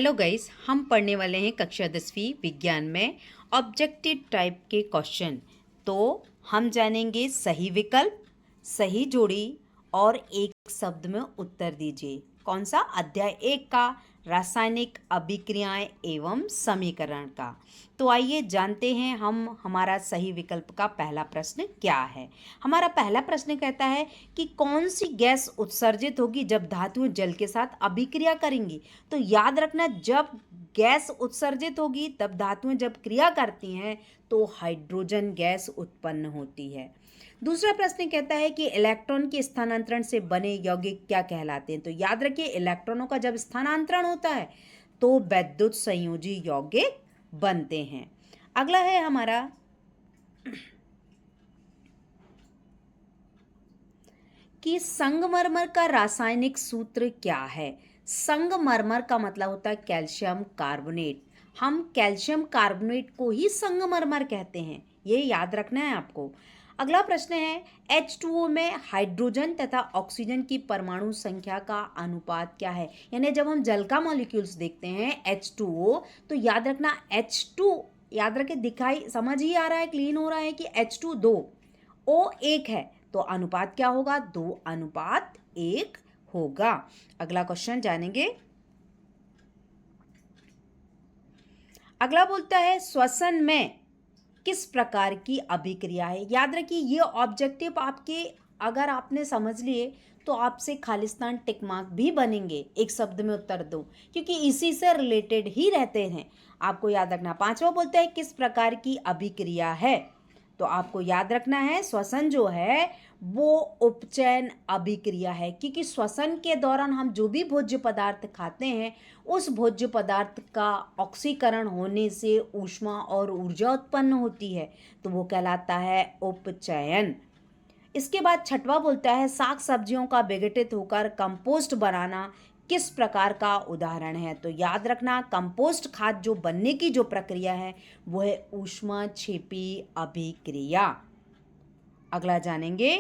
Hello guys, हम पढ़ने वाले हैं कक्षा 10वीं विज्ञान में ऑब्जेक्टिव टाइप के क्वेश्चन। तो हम जानेंगे सही विकल्प, सही जोड़ी और एक शब्द में उत्तर दीजिए। कौन सा? अध्याय 1 का रासायनिक अभिक्रियाएं एवं समीकरण का। तो आइए जानते हैं हम हमारा सही विकल्प का पहला प्रश्न क्या है। हमारा पहला प्रश्न कहता है कि कौन सी गैस उत्सर्जित होगी जब धातुएं जल के साथ अभिक्रिया करेंगी। तो याद रखना, जब गैस उत्सर्जित होगी तब धातुएं जब क्रिया करती हैं तो हाइड्रोजन गैस उत्पन्न होती है। दूसरा प्रश्न कहता है कि इलेक्ट्रॉन के स्थानांतरण से बने यौगिक क्या कहलाते हैं। तो याद रखिए, इलेक्ट्रॉनों का जब स्थानांतरण होता है तो वैद्युत संयोजी यौगिक बनते हैं। अगला है हमारा कि संगमरमर का रासायनिक सूत्र क्या है। संगमरमर का मतलब होता है कैल्शियम कार्बोनेट। हम कैल्शियम कार्बोनेट को ही संगमरमर कहते हैं, ये याद रखना है आपको। अगला प्रश्न है H2O में हाइड्रोजन तथा ऑक्सीजन की परमाणु संख्या का अनुपात क्या है। यानी जब हम जल का मॉलिक्यूल्स देखते हैं H2O, तो याद रखना H2 याद रखे, दिखाई समझ ही आ रहा है, क्लीन हो रहा है कि H2 2, O 1 है, तो अनुपात क्या होगा? 2:1 होगा। अगला क्वेश्चन जानेंगे। अगला बोलता है श्वसन में किस प्रकार की अभिक्रिया है। याद रखिए, ये ऑब्जेक्टिव आपके अगर आपने समझ लिए तो आपसे खालिस्तान टिक मार्क भी बनेंगे। एक शब्द में उत्तर दो, क्योंकि इसी से रिलेटेड ही रहते हैं। आपको याद रखना। पांचवा बोलता है किस प्रकार की अभिक्रिया है। तो आपको याद रखना है, श्वसन जो है वो उपचयन अभिक्रिया है, क्योंकि श्वसन के दौरान हम जो भी भोज्य पदार्थ खाते हैं उस भोज्य पदार्थ का ऑक्सीकरण होने से ऊष्मा और ऊर्जा उत्पन्न होती है, तो वो कहलाता है उपचयन। इसके बाद छठवां बोलता है साग सब्जियों का विघटित होकर कंपोस्ट बनाना किस प्रकार का उदाहरण है। तो याद रखना, कंपोस्ट खाद जो बनने की जो प्रक्रिया है वो है ऊष्माक्षेपी अभिक्रिया। अगला जानेंगे।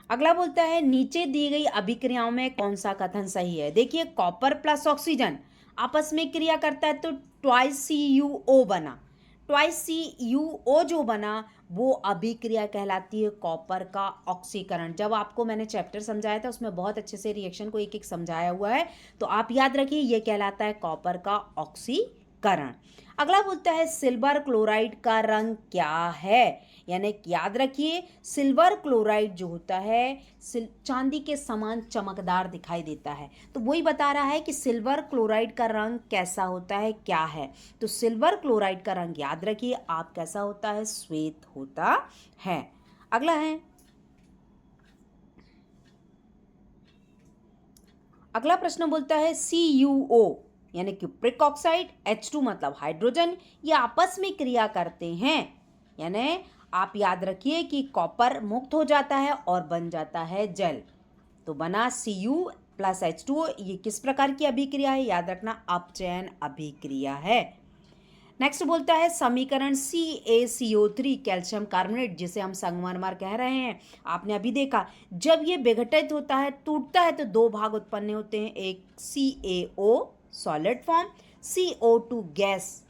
अगला बोलता है नीचे दी गई अभिक्रियाओं में कौन सा कथन सही है। देखिए, कॉपर प्लस ऑक्सीजन आपस में क्रिया करता है तो ट्वाइस CuO बना। ट्वाइस CuO जो बना वो अभिक्रिया कहलाती है कॉपर का ऑक्सीकरण। जब आपको मैंने चैप्टर समझाया था उसमें बहुत अच्छे से रिएक्शन को एक एक समझाया हुआ है, तो आप याद रखिए ये कहलाता है कॉपर का ऑक्सीकरण। अगला बोलता है सिल्वर क्लोराइड का रंग क्या है। यानी याद रखिए, सिल्वर क्लोराइड जो होता है चांदी के समान चमकदार दिखाई देता है, तो वही बता रहा है कि सिल्वर क्लोराइड का रंग कैसा होता है, क्या है। तो सिल्वर क्लोराइड का रंग याद रखिए आप कैसा होता है, श्वेत होता है। अगला है, अगला प्रश्न बोलता है CuO यानी क्यूप्रिक ऑक्साइड, H2 मतलब हाइड्रोजन, ये आपस में क्रिया करते हैं। यानी आप याद रखिए कि कॉपर मुक्त हो जाता है और बन जाता है जल, तो बना Cu प्लस H2O। ये किस प्रकार की अभिक्रिया है? याद रखना, अपचयन अभिक्रिया है। नेक्स्ट बोलता है समीकरण CaCO3 कैल्शियम कार्बोनेट, जिसे हम संगमरमर कह रहे हैं, आपने अभी देखा जब ये विघटित होता है, टूटता है, तो दो भाग उत्पन्न होते हैं, एक CaO solid form, CO2 gas,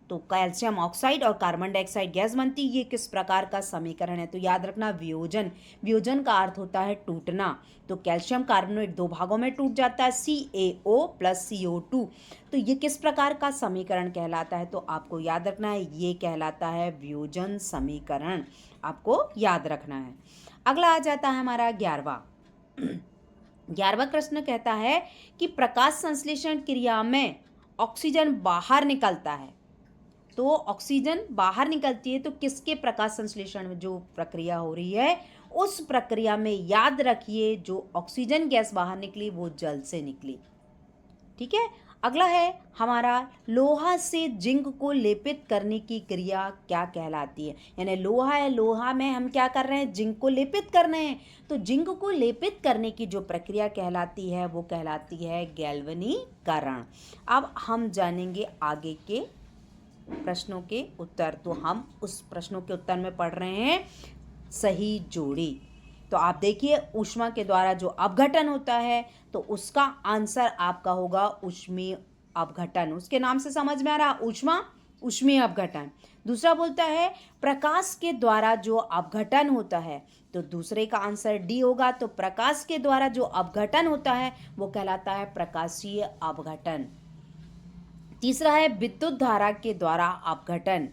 तो कैल्शियम ऑक्साइड और कार्बन डाइऑक्साइड गैस बनती। ये किस प्रकार का समीकरण है? तो याद रखना वियोजन। वियोजन का अर्थ होता है टूटना, तो कैल्शियम कार्बोनेट दो भागों में टूट जाता है, CaO प्लस CO2। तो ये किस प्रकार का समीकरण कहलाता है? तो आपको याद रखना है ये कहलाता है वियोजन समीकरण, आपको याद रखना है। अगला आ जाता है हमारा 11वां प्रश्न कहता है कि प्रकाश संश्लेषण क्रिया में ऑक्सीजन बाहर निकलता है। तो ऑक्सीजन बाहर निकलती है, तो किसके प्रकाश संश्लेषण में जो प्रक्रिया हो रही है उस प्रक्रिया में याद रखिए जो ऑक्सीजन गैस बाहर निकली वो जल से निकली। ठीक है। अगला है हमारा लोहा से जिंक को लेपित करने की क्रिया क्या कहलाती है। यानी लोहा है, लोहा में हम क्या कर रहे हैं, जिंक को लेपित कर रहे हैं, तो जिंक को लेपित करने की जो प्रक्रिया कहलाती है वो कहलाती है गैल्वनीकरण। अब हम जानेंगे आगे के प्रश्नों के उत्तर। तो हम उस प्रश्नों के उत्तर में पढ़ रहे हैं सही जोड़ी। तो आप देखिए ऊष्मा के द्वारा जो अपघटन होता है तो उसका आंसर आपका होगा ऊष्मीय अपघटन। उसके नाम से समझ में आ रहा, ऊष्मा ऊष्मीय अपघटन। दूसरा बोलता है प्रकाश के द्वारा जो अपघटन होता है, तो दूसरे का आंसर डी होगा। तो प्रकाश के द्वारा जो अपघटन होता है वो कहलाता है प्रकाशीय अपघटन। तीसरा है विद्युत धारा के द्वारा अपघटन।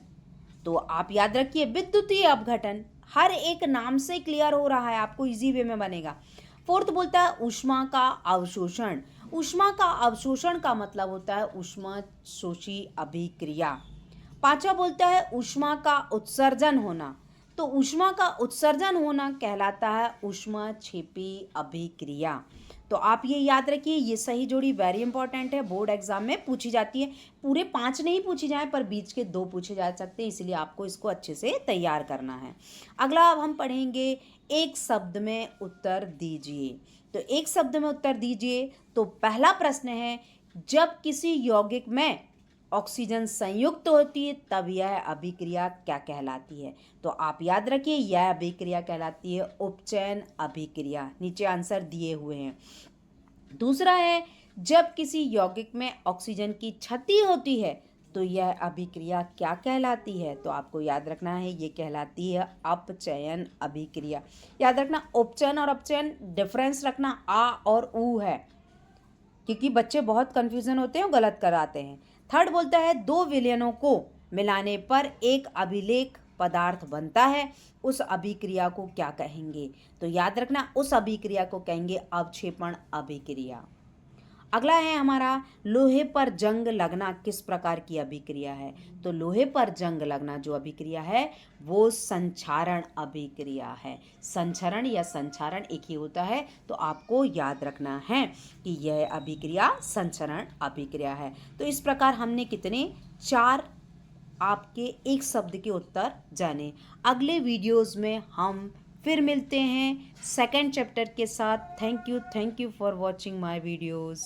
तो आप याद रखिए विद्युतीय अपघटन, हर एक नाम से क्लियर हो रहा है, आपको इजी वे में बनेगा। फोर्थ बोलता है ऊष्मा का अवशोषण। ऊष्मा का अवशोषण का मतलब होता है ऊष्मा शोषी अभिक्रिया। पांचवा बोलता है ऊष्मा का उत्सर्जन होना। तो ऊष्मा का उत्सर्जन होना कहलाता है ऊष्मा क्षेपी अभिक्रिया। तो आप ये याद रखिए, ये सही जोड़ी वेरी इंपॉर्टेंट है, बोर्ड एग्जाम में पूछी जाती है। पूरे 5 नहीं पूछी जाए पर बीच के 2 पूछे जा सकते हैं, इसलिए आपको इसको अच्छे से तैयार करना है। अगला अब हम पढ़ेंगे एक शब्द में उत्तर दीजिए। तो एक शब्द में उत्तर दीजिए। तो पहला प्रश्न है, जब किसी यौगिक में ऑक्सीजन संयुक्त होती है तब यह अभिक्रिया क्या कहलाती है? तो आप याद रखिए यह अभिक्रिया कहलाती है उपचयन अभिक्रिया। नीचे आंसर दिए हुए हैं। दूसरा है, जब किसी यौगिक में ऑक्सीजन की क्षति होती है तो यह अभिक्रिया क्या कहलाती है? तो आपको याद रखना है ये कहलाती है अपचयन अभिक्रिया। याद रखना उपचयन और अपचयन डिफरेंस रखना, आ और ऊ है, क्योंकि बच्चे बहुत कंफ्यूजन होते हैं, गलत कराते हैं। थर्ड बोलता है दो विलयनों को मिलाने पर एक अभिलेख पदार्थ बनता है, उस अभिक्रिया को क्या कहेंगे? तो याद रखना उस अभिक्रिया को कहेंगे अवक्षेपण अभिक्रिया। अगला है हमारा लोहे पर जंग लगना किस प्रकार की अभिक्रिया है? तो लोहे पर जंग लगना जो अभिक्रिया है वो संक्षारण अभिक्रिया है। संचरण या संक्षारण एक ही होता है, तो आपको याद रखना है कि यह अभिक्रिया संचरण अभिक्रिया है। तो इस प्रकार हमने कितने 4 आपके एक शब्द के उत्तर जाने। अगले वीडियोस में हम फिर मिलते हैं सेकंड चैप्टर के साथ। Thank you for watching my videos.